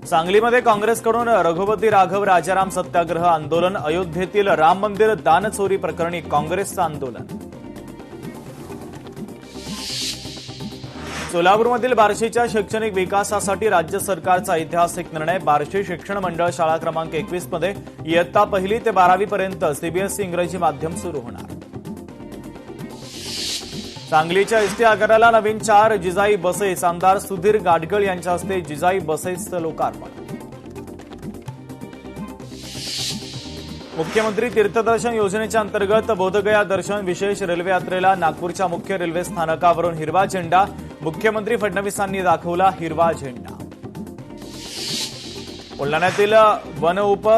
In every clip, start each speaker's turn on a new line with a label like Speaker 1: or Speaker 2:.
Speaker 1: सांगलीमध्ये काँग्रेसकडून रघुपती राघव राजाराम सत्याग्रह आंदोलन, अयोध्येतील राम मंदिर दानचोरी प्रकरणी काँग्रेसचं आंदोलन. सोलापूरमधील बार्शीच्या शैक्षणिक विकासासाठी राज्य सरकारचा ऐतिहासिक निर्णय. बार्शी शिक्षण मंडळ शाळा क्रमांक 21 मध्ये इयत्ता 1ली ते 12वी पर्यंत सीबीएसई इंग्रजी माध्यम सुरू होणार. सांगलीच्या एसटी आगाराला नवीन 4 जिजाई बसेस. आमदार सुधीर गाडगळ यांच्या हस्ते जिजाई बसेसचं लोकार्पण. मुख्यमंत्री तीर्थदर्शन योजनेच्या अंतर्गत बोधगया दर्शन विशेष रेल्वे यात्रेला नागपूरच्या मुख्य रेल्वे स्थानकावरून हिरवा झेंडा. मुख्यमंत्री फडणवीसांनी दाखवला हिरवा झेंडा. बुलढाण्यातील वनउप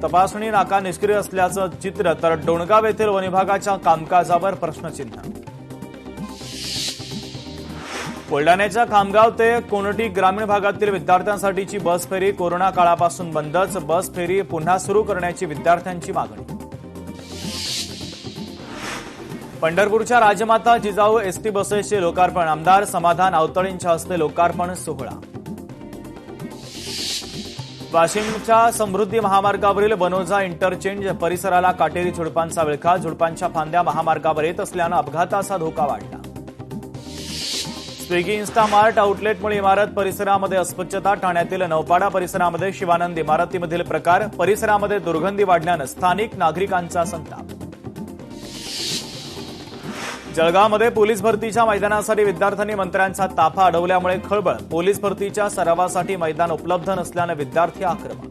Speaker 1: तपासणी नाका निष्क्रिय असल्याचं चित्र, तर डोणगाव येथील वन विभागाच्या कामकाजावर प्रश्नचिन्ह. बुलढाण्याच्या खामगाव ते कोनटी ग्रामीण भागातील विद्यार्थ्यांसाठीची बस फेरी कोरोना काळापासून बंदच. बस फेरी पुन्हा सुरू करण्याची विद्यार्थ्यांची मागणी. पंढरपूरच्या राजमाता जिजाऊ एसटी बसेसचे लोकार्पण. आमदार समाधान आवतळेंच्या हस्ते लोकार्पण सोहळा. वाशिमच्या समृद्धी महामार्गावरील बनोजा इंटरचेंज परिसराला काटेरी झुडपांचा विळखा. झुडपांच्या फांद्या महामार्गावर येत असल्यानं अपघाताचा धोका वाढला. स्विगी इन्स्टामार्ट आउटलेटमुळे इमारत परिसरामध्ये अस्वच्छता. ठाण्यातील नौपाडा परिसरामध्ये शिवानंद इमारतीमधील प्रकार. परिसरामध्ये दुर्गंधी वाढल्यानं स्थानिक नागरिकांचा संताप. जळगावमध्ये पोलीस भरतीच्या मैदानासाठी विद्यार्थ्यांनी मंत्र्यांचा ताफा अडवल्यामुळे खळबळ. पोलीस भरतीच्या सरावासाठी मैदान उपलब्ध नसल्यानं विद्यार्थी आक्रमक.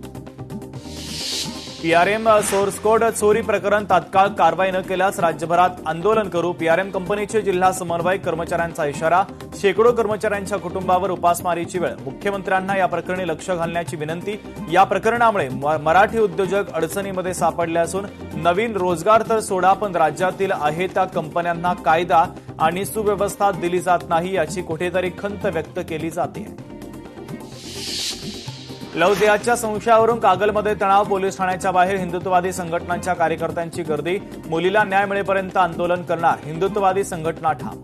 Speaker 1: पीआरएम सोर्स कोड चोरी प्रकरण तात्काळ कारवाई न केल्यास राज्यभरात आंदोलन करू. पीआरएम कंपनीचे जिल्हा समन्वयक कर्मचाऱ्यांचा इशारा. शेकडो कर्मचाऱ्यांच्या कुटुंबावर उपासमारीची वेळ. मुख्यमंत्र्यांना या प्रकरणी लक्ष घालण्याची विनंती. या प्रकरणामुळे मराठी उद्योजक अडचणीमध्ये सापडले असून नवीन रोजगार तर सोडा, पण राज्यातील आहे त्या कंपन्यांना कायदा आणि सुव्यवस्था दिली जात नाही याची कुठेतरी खंत व्यक्त केली जाते. लवदेहाच्या संशयावरून कागलमध्ये तणाव. पोलीस ठाण्याच्या बाहेर हिंदुत्ववादी संघटनांच्या कार्यकर्त्यांची गर्दी. मुलीला न्याय मिळेपर्यंत आंदोलन करणार. हिंदुत्ववादी संघटना ठाम.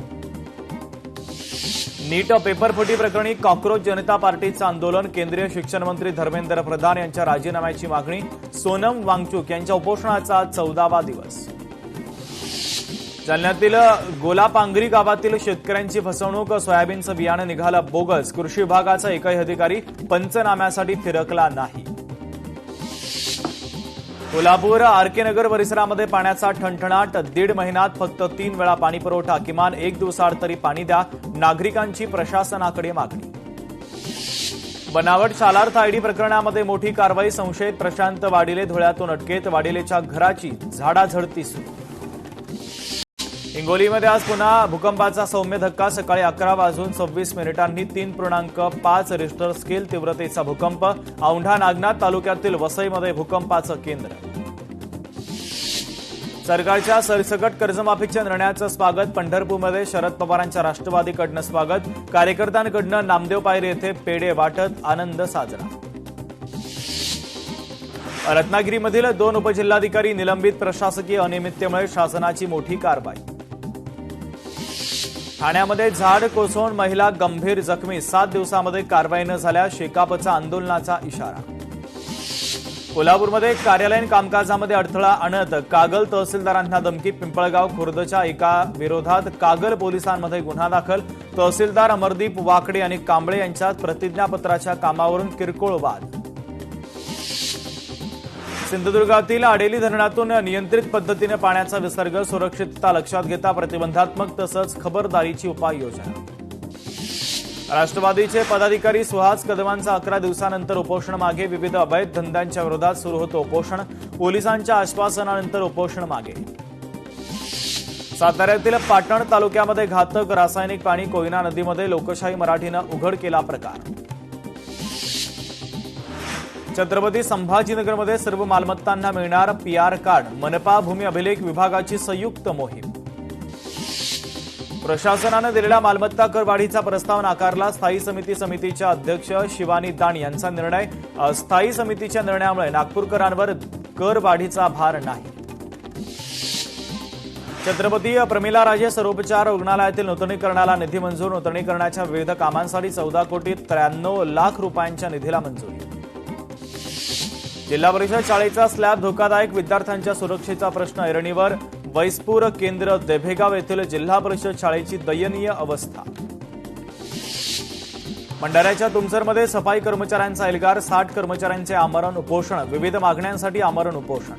Speaker 1: नीट पेपरफुटी प्रकरणी कॉक्रोच जनता पार्टीचं आंदोलन. केंद्रीय शिक्षण मंत्री धर्मेंद्र प्रधान यांच्या राजीनाम्याची मागणी. सोनम वांगचुक यांच्या उपोषणाचा 14वा दिवस. जालन्यातील गोलापांगरी गावातील शेतकऱ्यांची फसवणूक. सोयाबीनचं बियाणं निघालं बोगस. कृषी विभागाचा एकही अधिकारी पंचनाम्यासाठी फिरकला नाही. कोल्हापूर आरके नगर परिसरामध्ये पाण्याचा ठणठणाट. 1.5 महिन्यात फक्त 3 वेळा पाणी पुरवठा. किमान 1 दिवसाआड तरी पाणी द्या. नागरिकांची प्रशासनाकडे मागणी. बनावट शालार्थ आयडी प्रकरणामध्ये मोठी कारवाई. संशयित प्रशांत वाडिले धुळ्यातून अटकेत. वाडिलेच्या घराची झाडाझडती सुरू. हिंगोलीमध्ये आज पुन्हा भूकंपाचा सौम्य धक्का. सकाळी 11:26 3.5 रिश्टर स्केल तीव्रतेचा भूकंप. औंढा नागनाथ तालुक्यातील वसईमध्ये भूकंपाचं केंद्र. सरकारच्या सरसकट कर्जमाफीच्या निर्णयाचं स्वागत. पंढरपूरमध्ये शरद पवारांच्या राष्ट्रवादीकडनं स्वागत. कार्यकर्त्यांकडनं नामदेव पायरी येथे पेढे वाटत आनंद साजरा. रत्नागिरीमधील 2 उपजिल्हाधिकारी निलंबित. प्रशासकीय अनियमिततेमुळे शासनाची मोठी कारवाई. ठाण्यामध्ये झाड कोसळून महिला गंभीर जखमी. 7 दिवसांमध्ये कारवाई न झाल्या शेकापचा आंदोलनाचा इशारा. कोल्हापूरमध्ये कार्यालयीन कामकाजामध्ये अडथळा आणत कागल तहसीलदारांना धमकी. पिंपळगाव खुर्दच्या एका विरोधात कागल पोलिसांमध्ये गुन्हा दाखल. तहसीलदार अमरदीप वाकडे आणि कांबळे यांच्यात प्रतिज्ञापत्राच्या कामावरून किरकोळ वाद. सिंधुदुर्गातील आडेली धरणातून नियंत्रित पद्धतीने पाण्याचा विसर्ग. सुरक्षितता लक्षात घेता प्रतिबंधात्मक तसंच खबरदारीची उपाययोजना. राष्ट्रवादीचे पदाधिकारी सुहास कदमांचा 11 दिवसानंतर उपोषण मागे. विविध अवैध धंद्यांच्या विरोधात सुरू होतं उपोषण. पोलिसांच्या आश्वासनानंतर उपोषण मागे. साताऱ्यातील पाटण तालुक्यामध्ये घातक रासायनिक पाणी. कोयना नदीमध्ये लोकशाही मराठीनं उघड केला प्रकार. छत्रपती संभाजीनगरमध्ये सर्व मालमत्तांना मिळणार पीआर कार्ड. मनपा भूमी अभिलेख विभागाची संयुक्त मोहीम. प्रशासनानं दिलेला मालमत्ता कर वाढीचा प्रस्ताव नाकारला. स्थायी समितीच्या अध्यक्ष शिवानी दाण यांचा निर्णय. स्थायी समितीच्या निर्णयामुळे नागपूरकरांवर कर वाढीचा भार नाही. छत्रपती प्रमिला राजे सर्वोपचार रुग्णालयातील नूतनीकरणाला निधी मंजूर. नूतनीकरणाच्या विविध कामांसाठी 14,93,00,000 रुपयांच्या निधीला मंजुरी. जिल्हा परिषद शाळेचा स्लॅब धोकादायक. विद्यार्थ्यांच्या सुरक्षेचा प्रश्न ऐरणीवर. वैसपूर केंद्र देभेगाव येथील जिल्हा परिषद शाळेची दयनीय अवस्था. भंडाऱ्याच्या तुमसरमध्ये सफाई कर्मचाऱ्यांचा एल्गार. 60 कर्मचाऱ्यांचे आमरण उपोषण. विविध मागण्यांसाठी आमरण उपोषण.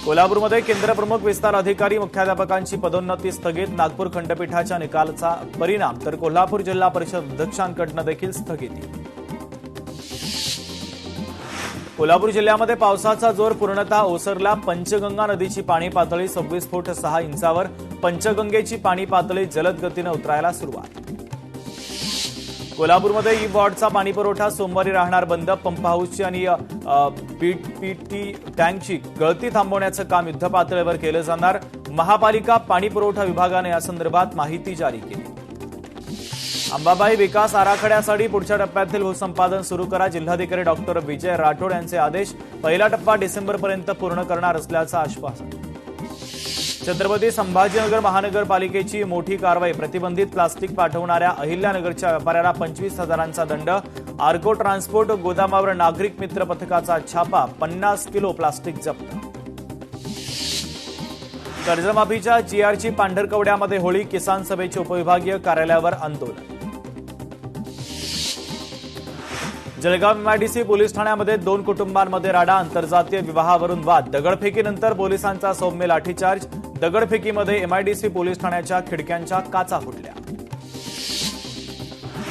Speaker 1: कोल्हापूरमध्ये केंद्रप्रमुख विस्तार अधिकारी मुख्याध्यापकांची पदोन्नती स्थगित. नागपूर खंडपीठाच्या निकालाचा परिणाम तर कोल्हापूर जिल्हा परिषद अध्यक्षांकडून देखील स्थगिती. कोल्हापूर जिल्ह्यामध्ये पावसाचा जोर पूर्णतः ओसरला. पंचगंगा नदीची पाणी पातळी 26 फूट 6 इंचावर. पंचगंगेची पाणी पातळी जलद गतीनं उतरायला सुरुवात. कोल्हापूरमध्ये ई वॉर्डचा पाणीपुरवठा सोमवारी राहणार बंद. पंप हाऊसची आणि पीटी टँकची गळती थांबवण्याचं काम युद्धपातळीवर केलं जाणार. महापालिका पाणीपुरवठा विभागाने यासंदर्भात माहिती जारी केली. अंबाबाई विकास आराखड्यासाठी पुढच्या टप्प्यातील भूसंपादन सुरू करा. जिल्हाधिकारी डॉक्टर विजय राठोड यांचे आदेश. पहिला टप्पा डिसेंबरपर्यंत पूर्ण करणार असल्याचं आश्वासन. छत्रपती संभाजीनगर महानगरपालिकेची मोठी कारवाई. प्रतिबंधित प्लास्टिक पाठवणाऱ्या अहिल्यानगरच्या व्यापाऱ्याला 25,000चा दंड. आर्को ट्रान्सपोर्ट गोदामावर नागरिक मित्र पथकाचा छापा. 50 किलो प्लास्टिक जप्त. कर्जमाफीच्या जीआरची पांढरकवड्यामध्ये होळी. किसान सभेचे उपविभागीय कार्यालयावर आंदोलन. जळगाव एमआयडीसी पोलीस ठाण्यामध्ये 2 कुटुंबांमध्ये राडा. आंतरजातीय विवाहावरून वाद. दगडफेकीनंतर पोलिसांचा सौम्य लाठीचार्ज. दगडफेकीमध्ये एमआयडीसी पोलीस ठाण्याच्या खिडक्यांच्या काचा फुटल्या.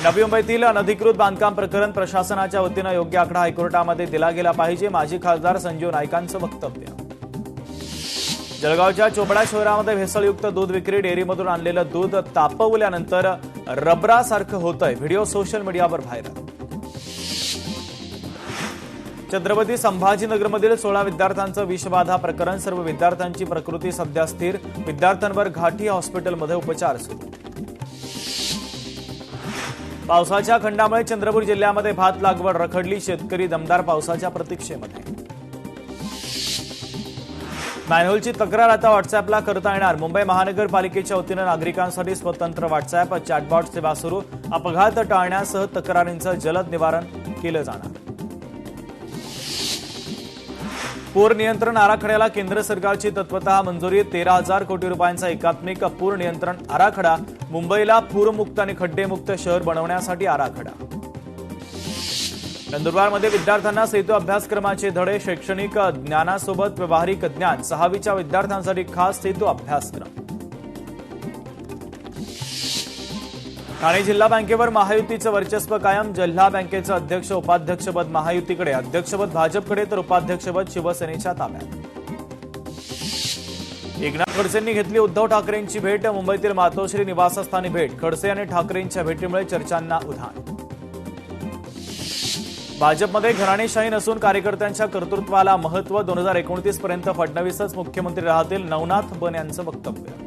Speaker 1: नवी मुंबईतील अनधिकृत बांधकाम प्रकरण. प्रशासनाच्या वतीनं योग्य आकडा हायकोर्टामध्ये दिला गेला पाहिजे. माजी खासदार संजीव नाईकांचं वक्तव्य. जळगावच्या चोपडा शहरामध्ये भेसळयुक्त दूध विक्री. डेअरीमधून आणलेलं दूध तापवल्यानंतर रबरासारखं होतंय. व्हिडिओ सोशल मीडियावर व्हायरल. छत्रपती संभाजीनगरमधील 16 विद्यार्थ्यांचं विषबाधा प्रकरण. सर्व विद्यार्थ्यांची प्रकृती सध्या स्थिर. विद्यार्थ्यांवर घाटी हॉस्पिटलमध्ये उपचार सुरू. पावसाच्या खंडामुळे चंद्रपूर जिल्ह्यामध्ये भात लागवड रखडली. शेतकरी दमदार पावसाच्या प्रतीक्षेमध्ये. मॅनहोलची तक्रार आता व्हॉट्सअॅपला करता येणार. मुंबई महानगरपालिकेच्या वतीनं नागरिकांसाठी स्वतंत्र व्हॉट्सअॅप चॅटबॉट सेवा सुरू. अपघात टाळण्यासह तक्रारींचं जलद निवारण केलं जाणार. पूर नियंत्रण आराखड्याला केंद्र सरकारची तत्वतः मंजुरी. 13,000 कोटी रुपयांचा एकात्मिक पूर नियंत्रण आराखडा. मुंबईला पूरमुक्त आणि खड्डेमुक्त शहर बनवण्यासाठी आराखडा. नंदुरबारमध्ये विद्यार्थ्यांना सेतू अभ्यासक्रमाचे धडे. शैक्षणिक ज्ञानासोबत व्यावहारिक ज्ञान. 6वीच्या विद्यार्थ्यांसाठी खास सेतू अभ्यासक्रम. ठाणे जिल्हा बँकेवर महायुतीचं वर्चस्व कायम. जिल्हा बँकेचं अध्यक्ष उपाध्यक्षपद महायुतीकडे. अध्यक्षपद भाजपकडे तर उपाध्यक्षपद शिवसेनेच्या ताब्यात. एकनाथ खडसेंनी घेतली उद्धव ठाकरेंची भेट. मुंबईतील मातोश्री निवासस्थानी भेट. खडसे आणि ठाकरेंच्या भेटीमुळे चर्चांना उधाण. भाजपमध्ये घराणेशाही नसून कार्यकर्त्यांच्या कर्तृत्वाला महत्त्व. 2029 पर्यंत फडणवीसच मुख्यमंत्री राहतील. नवनाथ बन यांचं वक्तव्य.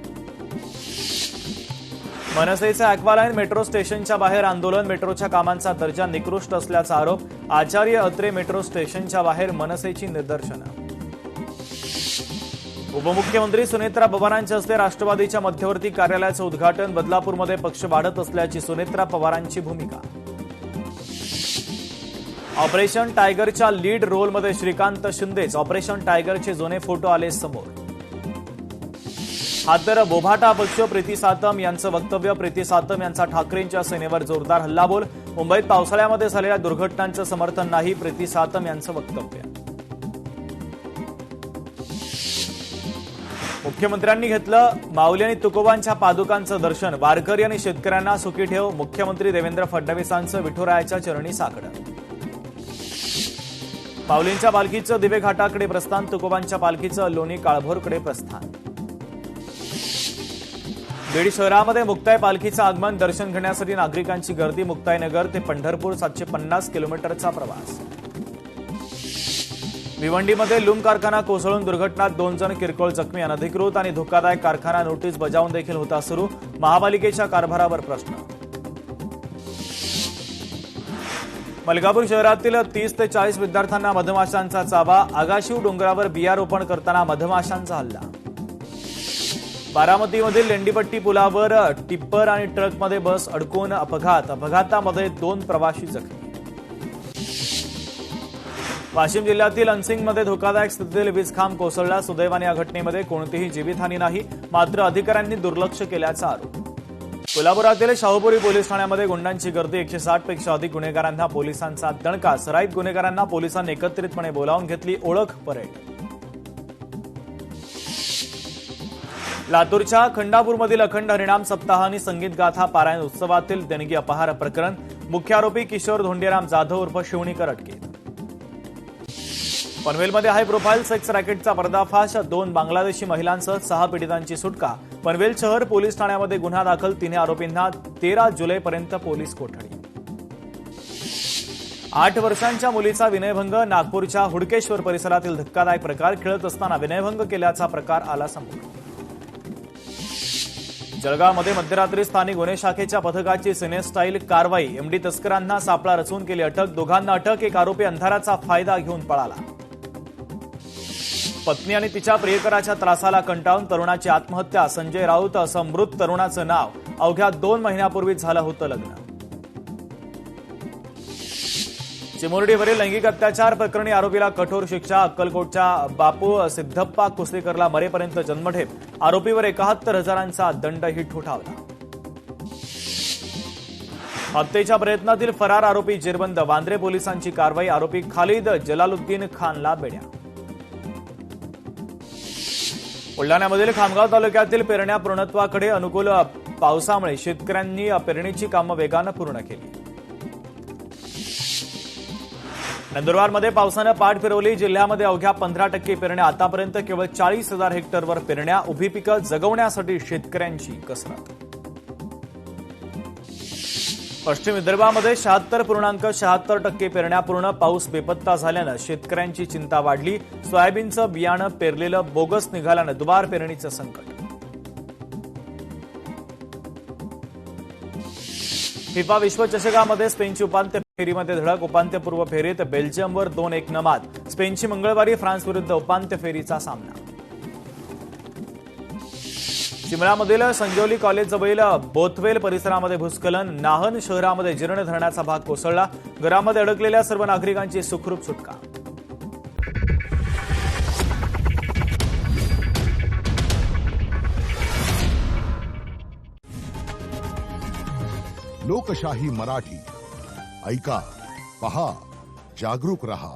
Speaker 1: मनसेचे ॲक्वालाईन मेट्रो स्टेशनच्या बाहेर आंदोलन. मेट्रोच्या कामांचा दर्जा निकृष्ट असल्याचा आरोप. आचार्य अत्रे मेट्रो स्टेशनच्या बाहेर मनसेची निदर्शनं. उपमुख्यमंत्री सुनेत्रा पवारांच्या हस्ते राष्ट्रवादीच्या मध्यवर्ती कार्यालयाचं उद्घाटन. बदलापूरमध्ये पक्ष वाढत असल्याची सुनेत्रा पवारांची भूमिका. ऑपरेशन टायगरच्या लीड रोलमध्ये श्रीकांत शिंदेच. ऑपरेशन टायगरचे जुने फोटो आले समोर. हा तर बोभाटा पक्ष. प्रीती सातम यांचं वक्तव्य. प्रीती सातम यांचा ठाकरेंच्या सेनेवर जोरदार हल्लाबोल. मुंबईत पावसाळ्यामध्ये झालेल्या दुर्घटनांचं समर्थन नाही. प्रीती सातम यांचं वक्तव्य. मुख्यमंत्र्यांनी घेतलं माऊली आणि तुकोबांच्या पादुकांचं दर्शन. वारकरी आणि शेतकऱ्यांना सुखी ठेव. मुख्यमंत्री देवेंद्र फडणवीसांचं विठुरायाच्या चरणी साकडं. माऊलींच्या पालखीचं दिवे घाटाकडे प्रस्थान. तुकोबांच्या पालखीचं लोणी काळभोरकडे प्रस्थान. बीड शहरामध्ये मुक्ताई पालखीचं आगमन. दर्शन घेण्यासाठी नागरिकांची गर्दी. मुक्ताईनगर ते पंढरपूर 750 किलोमीटरचा प्रवास. भिवंडीमध्ये लूम कारखाना कोसळून दुर्घटनात 2 जण किरकोळ जखमी. अनधिकृत आणि धोकादायक कारखाना नोटीस बजावून देखील होता सुरू. महापालिकेच्या कारभारावर प्रश्न. मलकापूर शहरातील 30 ते 40 विद्यार्थ्यांना मधमाशांचा चावा. आगाशिव डोंगरावर बियारोपण करताना मधमाशांचा हल्ला. बारामतीमधील लेंडीपट्टी पुलावर टिप्पर आणि ट्रकमध्ये बस अडकून अपघातामध्ये 2 प्रवासी जखमी. वाशिम जिल्ह्यातील अनसिंगमध्ये धोकादायक स्थितीतील वीजखांब कोसळला. सुदैवाने या घटनेमध्ये कोणतीही जीवितहानी नाही, मात्र अधिकाऱ्यांनी दुर्लक्ष केल्याचा आरोप. कोल्हापुरातील शाहूपुरी पोलीस ठाण्यामध्ये गुंडांची गर्दी. 160 पेक्षा अधिक गुन्हेगारांना पोलिसांचा दणका. सराईत गुन्हेगारांना पोलिसांनी एकत्रितपणे बोलावून घेतली ओळख परेड. लातूरच्या खंडापूरमधील अखंड हरिनाम सप्ताह आणि संगीत गाथा पारायण उत्सवातील देणगी अपहार प्रकरण. मुख्य आरोपी किशोर धोंडीराम जाधव उर्फ शिवणीकर अटकेत. पनवेलमध्ये हाय प्रोफाईल सेक्स रॅकेटचा पर्दाफाश. 2 बांगलादेशी महिलांसह 6 पीडितांची सुटका. पनवेल शहर पोलीस ठाण्यामध्ये गुन्हा दाखल. 3 आरोपींना 13 जुलैपर्यंत पोलीस कोठडी. 8 वर्षांच्या मुलीचा विनयभंग. नागपूरच्या हुडकेश्वर परिसरातील धक्कादायक प्रकार. खेळत असताना विनयभंग केल्याचा प्रकार आला समोर. जळगावमध्ये मध्यरात्री स्थानिक गुन्हे शाखेच्या पथकाची सिनेस्टाईल कारवाई. एमडी तस्करांना सापळा रचून केली अटक. दोघांना अटक. एक आरोपी अंधाराचा फायदा घेऊन पळाला. पत्नी आणि तिच्या प्रियकराच्या त्रासाला कंटाळून तरुणाची आत्महत्या. संजय राऊत असं मृत तरुणाचं नाव. अवघ्या 2 महिन्यापूर्वीच झालं होतं लग्न. चिमुरडीवरील लैंगिक अत्याचार प्रकरणी आरोपीला कठोर शिक्षा. अक्कलकोटच्या बापू सिद्धप्पा कुस्तीकरला मरेपर्यंत जन्मठेप. आरोपीवर 71,000चा दंडही ठोठावला. हत्येच्या प्रयत्नातील फरार आरोपी जेरबंद. वांद्रे पोलिसांची कारवाई. आरोपी खालिद जलालुद्दीन खानला बेड्या. बुलढाण्यामधील खामगाव तालुक्यातील पेरण्या पूर्णत्वाकडे. अनुकूल पावसामुळे शेतकऱ्यांनी पेरणीची कामं वेगानं पूर्ण केली. नंदुरबारमध्ये पावसानं पाठ फिरवली. जिल्ह्यामध्ये अवघ्या 15% पेरण्या. आतापर्यंत केवळ 40,000 हेक्टरवर पेरण्या. उभी पिकं जगवण्यासाठी शेतकऱ्यांची कसरत. पश्चिम विदर्भामध्ये 76.76% पेरण्या पूर्ण. पाऊस बेपत्ता झाल्यानं शेतकऱ्यांची चिंता वाढली. सोयाबीनचं बियाणं पेरलेलं बोगस निघाल्यानं दुबार पेरणीचं संकट. फिफा विश्वचषकामध्ये स्पेनची उपांत्य फेरीमध्ये धडक. उपांत्यपूर्व फेरीत बेल्जियमवर 2-1 नमाद. स्पेनची मंगळवारी फ्रान्स विरुद्ध उपांत्य फेरीचा सामना. शिमलामधील संजोली कॉलेजजवळील बोथवेल परिसरामध्ये भूस्खलन. नाहन शहरामध्ये जीर्ण धरणाचा भाग कोसळला. घरामध्ये अडकलेल्या सर्व नागरिकांची सुखरूप सुटका.
Speaker 2: लोकशाही मराठी ऐका, पहा, जागरूक रहा.